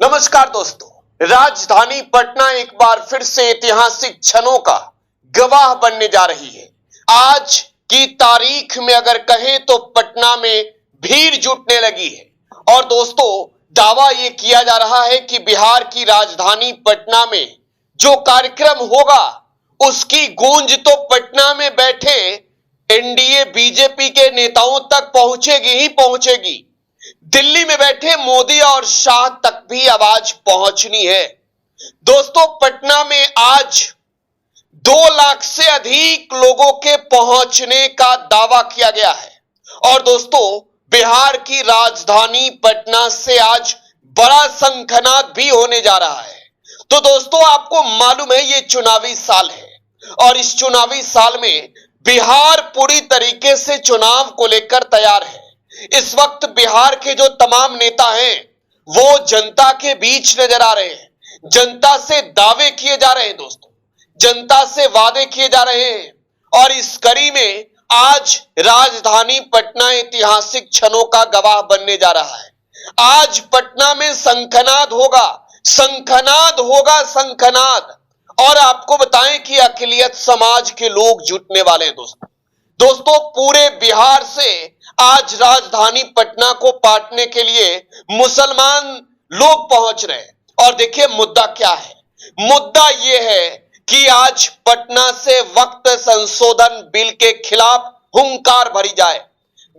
नमस्कार दोस्तों, राजधानी पटना एक बार फिर से ऐतिहासिक क्षणों का गवाह बनने जा रही है। आज की तारीख में अगर कहें तो पटना में भीड़ जुटने लगी है और दोस्तों दावा यह किया जा रहा है कि बिहार की राजधानी पटना में जो कार्यक्रम होगा उसकी गूंज तो पटना में बैठे एनडीए बीजेपी के नेताओं तक पहुंचेगी ही पहुंचेगी। दिल्ली में बैठे मोदी और शाह तक भी आवाज पहुंचनी है। दोस्तों पटना में आज 2 लाख से अधिक लोगों के पहुंचने का दावा किया गया है और दोस्तों बिहार की राजधानी पटना से आज बड़ा शंखनाद भी होने जा रहा है। तो दोस्तों आपको मालूम है ये चुनावी साल है और इस चुनावी साल में बिहार पूरी तरीके से चुनाव को लेकर तैयार है। इस वक्त बिहार के जो तमाम नेता हैं वो जनता के बीच नजर आ रहे हैं, जनता से दावे किए जा रहे हैं दोस्तों, जनता से वादे किए जा रहे हैं और इस कड़ी में आज राजधानी पटना ऐतिहासिक क्षणों का गवाह बनने जा रहा है। आज पटना में शंखनाद होगा, शंखनाद होगा, शंखनाद। और आपको बताएं कि अक़लियत समाज के लोग जुटने वाले हैं दोस्तों पूरे बिहार से आज राजधानी पटना को पाटने के लिए मुसलमान लोग पहुंच रहे हैं। और देखिए मुद्दा क्या है, मुद्दा यह है कि आज पटना से वक्त संशोधन बिल के खिलाफ हुंकार भरी जाए।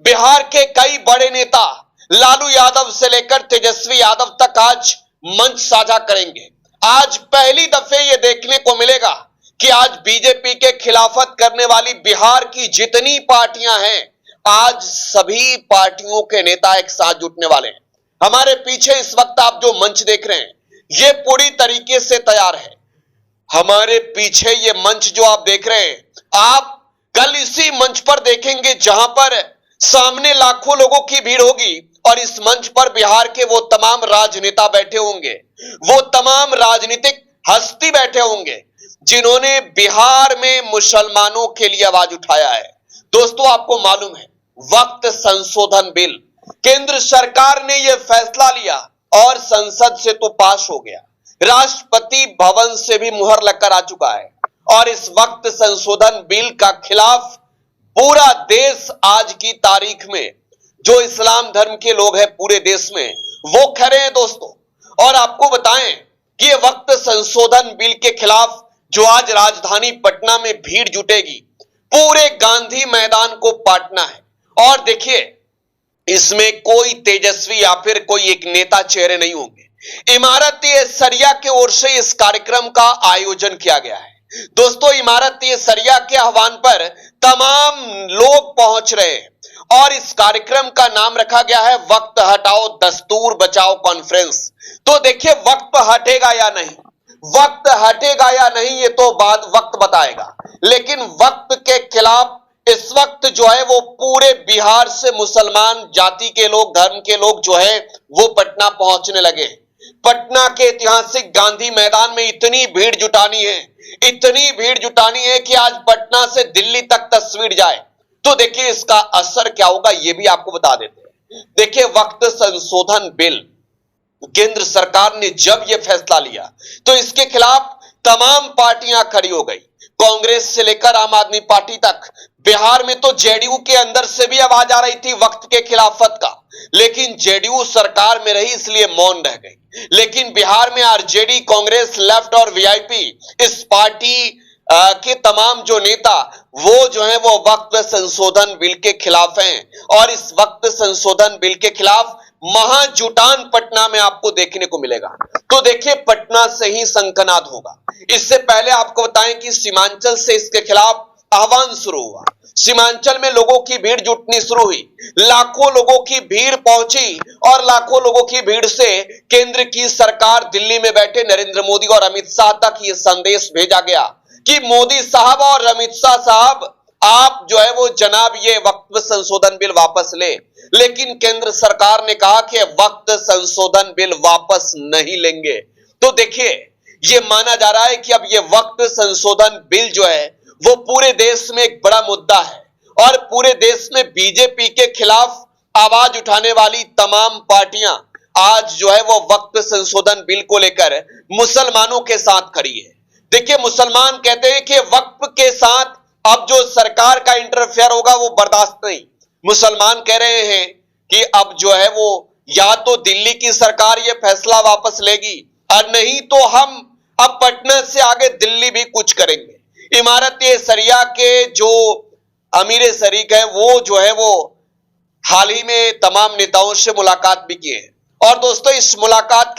बिहार के कई बड़े नेता लालू यादव से लेकर तेजस्वी यादव तक आज मंच साझा करेंगे। आज पहली दफे यह देखने को मिलेगा कि आज बीजेपी के खिलाफत करने वाली बिहार की जितनी पार्टियां हैं आज सभी पार्टियों के नेता एक साथ जुटने वाले हैं। हमारे पीछे इस वक्त आप जो मंच देख रहे हैं ये पूरी तरीके से तैयार है। हमारे पीछे ये मंच जो आप देख रहे हैं आप कल इसी मंच पर देखेंगे जहां पर सामने लाखों लोगों की भीड़ होगी और इस मंच पर बिहार के वो तमाम राजनेता बैठे होंगे, वो तमाम राजनीतिक हस्ती बैठे होंगे जिन्होंने बिहार में मुसलमानों के लिए आवाज उठाया है। दोस्तों आपको मालूम है वक्त संशोधन बिल केंद्र सरकार ने यह फैसला लिया और संसद से तो पास हो गया, राष्ट्रपति भवन से भी मुहर लगकर आ चुका है और इस वक्त संशोधन बिल का खिलाफ पूरा देश आज की तारीख में जो इस्लाम धर्म के लोग हैं पूरे देश में वो खड़े हैं दोस्तों। और आपको बताएं कि ये वक्त संशोधन बिल के खिलाफ जो आज राजधानी पटना में भीड़ जुटेगी पूरे गांधी मैदान को पाटना है। और देखिए इसमें कोई तेजस्वी या फिर कोई एक नेता चेहरे नहीं होंगे। इमारत सरिया की ओर से इस कार्यक्रम का आयोजन किया गया है दोस्तों। इमारत सरिया के आह्वान पर तमाम लोग पहुंच रहे हैं और इस कार्यक्रम का नाम रखा गया है वक्त हटाओ दस्तूर बचाओ कॉन्फ्रेंस। तो देखिए वक्त हटेगा या नहीं, वक्त हटेगा या नहीं ये तो बाद वक्त बताएगा, लेकिन वक्त के खिलाफ इस वक्त जो है वो पूरे बिहार से मुसलमान जाति के लोग, धर्म के लोग जो है वो पटना पहुंचने लगे। पटना के ऐतिहासिक गांधी मैदान में इतनी भीड़ जुटानी है, इतनी भीड़ जुटानी है कि आज पटना से दिल्ली तक तस्वीर जाए। तो देखिए इसका असर क्या होगा ये भी आपको बता देते हैं। देखिए वक्त संशोधन बिल केंद्र सरकार ने जब यह फैसला लिया तो इसके खिलाफ तमाम पार्टियां खड़ी हो गई, कांग्रेस से लेकर आम आदमी पार्टी तक। बिहार में तो जेडीयू के अंदर से भी आवाज आ रही थी वक्त के खिलाफत का, लेकिन जेडीयू सरकार में रही इसलिए मौन रह गई। लेकिन बिहार में आरजेडी, कांग्रेस, लेफ्ट और वीआईपी इस पार्टी के तमाम जो नेता वो जो है वो वक्त संशोधन बिल के खिलाफ हैं और इस वक्त संशोधन बिल के खिलाफ महाजुटान पटना में आपको देखने को मिलेगा। तो देखिए पटना से ही शंखनाद होगा। इससे पहले आपको बताएं कि सीमांचल से इसके खिलाफ आह्वान शुरू हुआ। सीमांचल में लोगों की भीड़ जुटनी शुरू हुई, लाखों लोगों की भीड़ पहुंची और लाखों लोगों की भीड़ से केंद्र की सरकार दिल्ली में बैठे नरेंद्र मोदी और अमित शाह तक यह संदेश भेजा गया कि मोदी साहब और अमित शाह साहब आप जो है वो जनाब ये वक्त संशोधन बिल वापस ले। लेकिन केंद्र सरकार ने कहा कि वक्त संशोधन बिल वापस नहीं लेंगे। तो देखिए ये माना जा रहा है कि अब ये वक्त संशोधन बिल जो है वो पूरे देश में एक बड़ा मुद्दा है और पूरे देश में बीजेपी के खिलाफ आवाज उठाने वाली तमाम पार्टियां आज जो है वो वक्त संशोधन बिल को लेकर मुसलमानों के साथ खड़ी है। देखिए, मुसलमान कहते हैं कि वक्फ के साथ अब जो सरकार का इंटरफेयर होगा वो बर्दाश्त नहीं। मुसलमान कह रहे हैं कि अब जो है वो या तो दिल्ली की सरकार ये फैसला वापस लेगी और नहीं तो हम अब पटना से आगे दिल्ली भी कुछ करेंगे। इमारत-ए-शरिया के जो अमीर शरीक है वो जो है वो हाल ही में तमाम नेताओं से मुलाकात भी की है। और दोस्तों, इस मुलाकात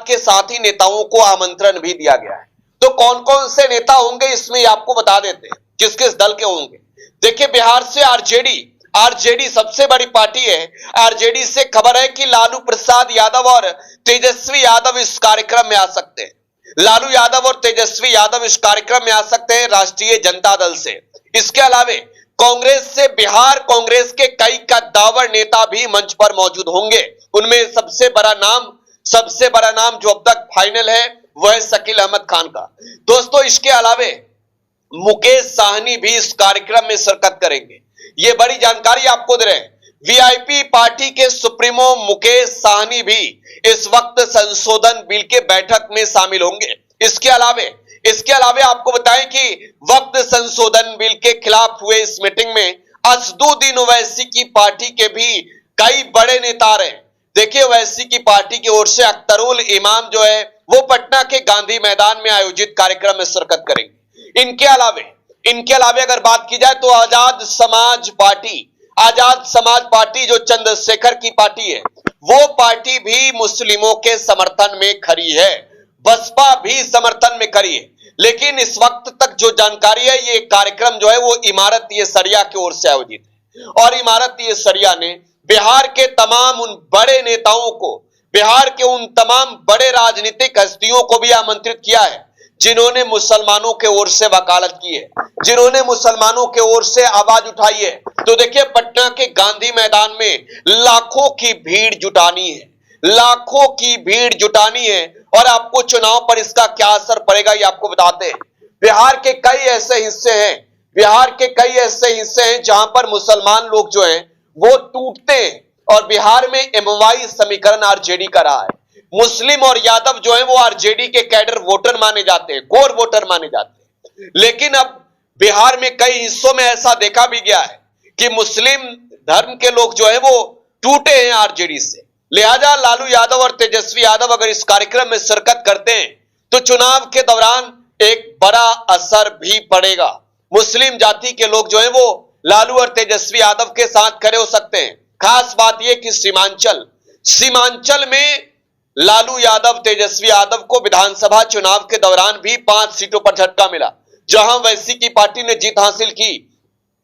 के साथ ही नेताओं को आमंत्रण भी दिया गया है। तो कौन कौन से नेता होंगे इसमें आपको बता देते हैं, किस किस दल के होंगे। देखिए, बिहार से आरजेडी सबसे बड़ी पार्टी है। आरजेडी से खबर है कि लालू प्रसाद यादव और तेजस्वी यादव इस कार्यक्रम में आ सकते हैं। लालू यादव और तेजस्वी यादव इस कार्यक्रम में आ सकते हैं राष्ट्रीय जनता दल से। इसके अलावे कांग्रेस से बिहार कांग्रेस के कई कद्दावर नेता भी मंच पर मौजूद होंगे। उनमें सबसे बड़ा नाम जो अब तक फाइनल है वह है शकील अहमद खान का। दोस्तों, इसके अलावे मुकेश साहनी भी इस कार्यक्रम में शिरकत करेंगे। ये बड़ी जानकारी आपको दे रहे हैं। वीआईपी पार्टी के सुप्रीमो मुकेश साहनी भी इस वक्त संशोधन बिल के बैठक में शामिल होंगे। इसके अलावे आपको बताएं कि वक्त संशोधन बिल के खिलाफ हुए इस मीटिंग में असदुद्दीन ओवैसी की पार्टी के भी कई बड़े नेता रहे। देखिए, ओवैसी की पार्टी की ओर से अख्तरुल इमाम जो है वो पटना के गांधी मैदान में आयोजित कार्यक्रम में शिरकत करेंगे। इनके अलावे अगर बात की जाए तो आजाद समाज पार्टी जो चंद्रशेखर की पार्टी है वो पार्टी भी मुस्लिमों के समर्थन में खड़ी है। बसपा भी समर्थन में खड़ी है। लेकिन इस वक्त तक जो जानकारी है, ये कार्यक्रम जो है वो इमारत-ए-शरिया की ओर से आयोजित है। और इमारत-ए-शरिया ने बिहार के तमाम उन बड़े नेताओं को, बिहार के उन तमाम बड़े राजनीतिक हस्तियों को भी आमंत्रित किया है जिन्होंने मुसलमानों के ओर से वकालत की है, जिन्होंने मुसलमानों के ओर से आवाज उठाई है। तो देखिए, पटना के गांधी मैदान में लाखों की भीड़ जुटानी है। और आपको चुनाव पर इसका क्या असर पड़ेगा ये आपको बताते हैं। बिहार के कई ऐसे हिस्से हैं जहां पर मुसलमान लोग जो हैं वो टूटते हैं। और बिहार में एमवाई समीकरण आरजेडी का रहा है। मुस्लिम और यादव जो है वो आरजेडी के कैडर वोटर माने जाते हैं, कोर वोटर माने जाते हैं। लेकिन अब बिहार में कई हिस्सों में ऐसा देखा भी गया है कि मुस्लिम धर्म के लोग जो है वो टूटे हैं आरजेडी से। लिहाजा लालू यादव और तेजस्वी यादव अगर इस कार्यक्रम में शिरकत करते हैं तो चुनाव के दौरान एक बड़ा असर भी पड़ेगा। मुस्लिम जाति के लोग जो है वो लालू और तेजस्वी यादव के साथ खड़े हो सकते हैं। खास बात यह कि सीमांचल में लालू यादव तेजस्वी यादव को विधानसभा चुनाव के दौरान भी 5 सीटों पर झटका मिला। जहां वैसी की पार्टी ने जीत हासिल की,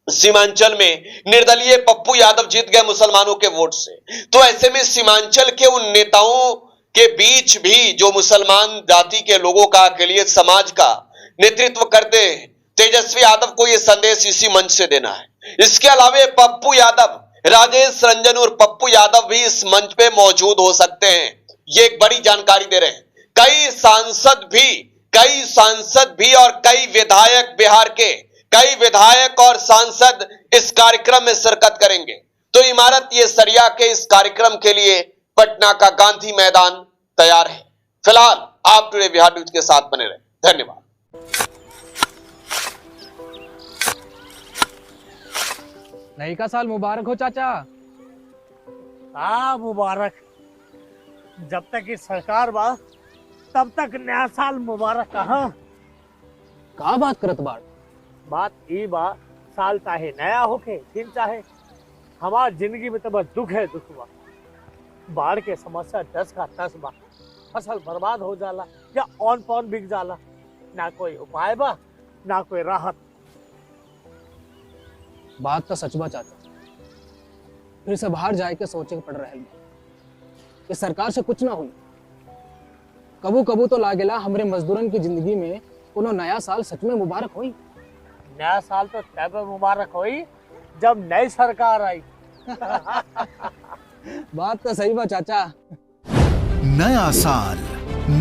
सीमांचल में निर्दलीय पप्पू यादव जीत गए मुसलमानों के वोट से। तो ऐसे में सीमांचल के उन नेताओं के बीच भी जो मुसलमान जाति के लोगों का के लिए समाज का नेतृत्व करते हैं, तेजस्वी यादव को यह संदेश इसी मंच से देना है। इसके अलावा पप्पू यादव, राजेश रंजन और पप्पू यादव भी इस मंच पे मौजूद हो सकते हैं। ये एक बड़ी जानकारी दे रहे हैं। कई सांसद भी और कई विधायक, बिहार के कई विधायक और सांसद इस कार्यक्रम में शिरकत करेंगे। तो इमारत-ए-शरिया के इस कार्यक्रम के लिए पटना का गांधी मैदान तैयार है। फिलहाल आप टुडे बिहार न्यूज के साथ बने रहे। धन्यवाद। नई का साल मुबारक हो चाचा। हाँ, मुबारक। जब तक इस सरकार बा तब तक नया साल मुबारक। का बात करत बात ई बा, साल चाहे नया होके दिन चाहे, हमार जिंदगी में तो बस दुख बा। बाढ़ के समस्या 10 का 10 बा। फसल बर्बाद हो जाला या ऑन पॉन बिक जाला। ना कोई उपाय बा ना कोई राहत। बात तो सच बा चाचा। फिर से बाहर जाए के सोचे पड़ रहा है कि सरकार से कुछ ना हुई। कबू तो लागेला हमरे मजदूरन की जिंदगी में कोनो नया साल सच में मुबारक हुई। नया साल तो तब मुबारक हुई जब नई सरकार आई। बात तो सही बा चाचा। नया साल,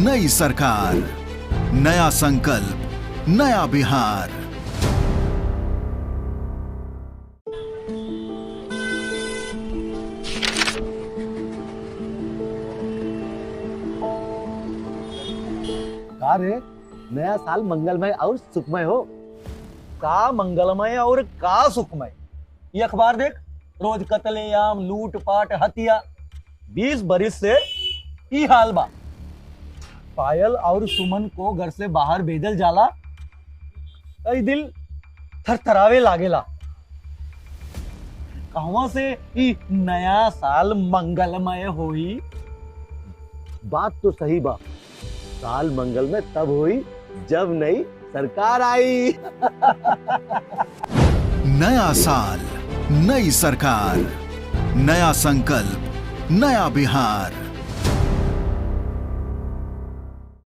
नई सरकार, नया संकल्प, नया बिहार। का रे, नया साल मंगलमय और सुखमय हो। का मंगलमय और का सुखमय। ये अखबार देख, रोज कत्लेआम, लूटपाट, हत्या। 20 बरिस से ई हाल बा। पायल और सुमन को घर से बाहर भेजल जाला, कई दिल थरथरावे लागेला। कहवा से ई नया साल मंगलमय होई। बात तो सही बा, साल मंगलमय तब हुई जब नई सरकार आई। नया साल, नई सरकार, नया संकल्प, नया बिहार।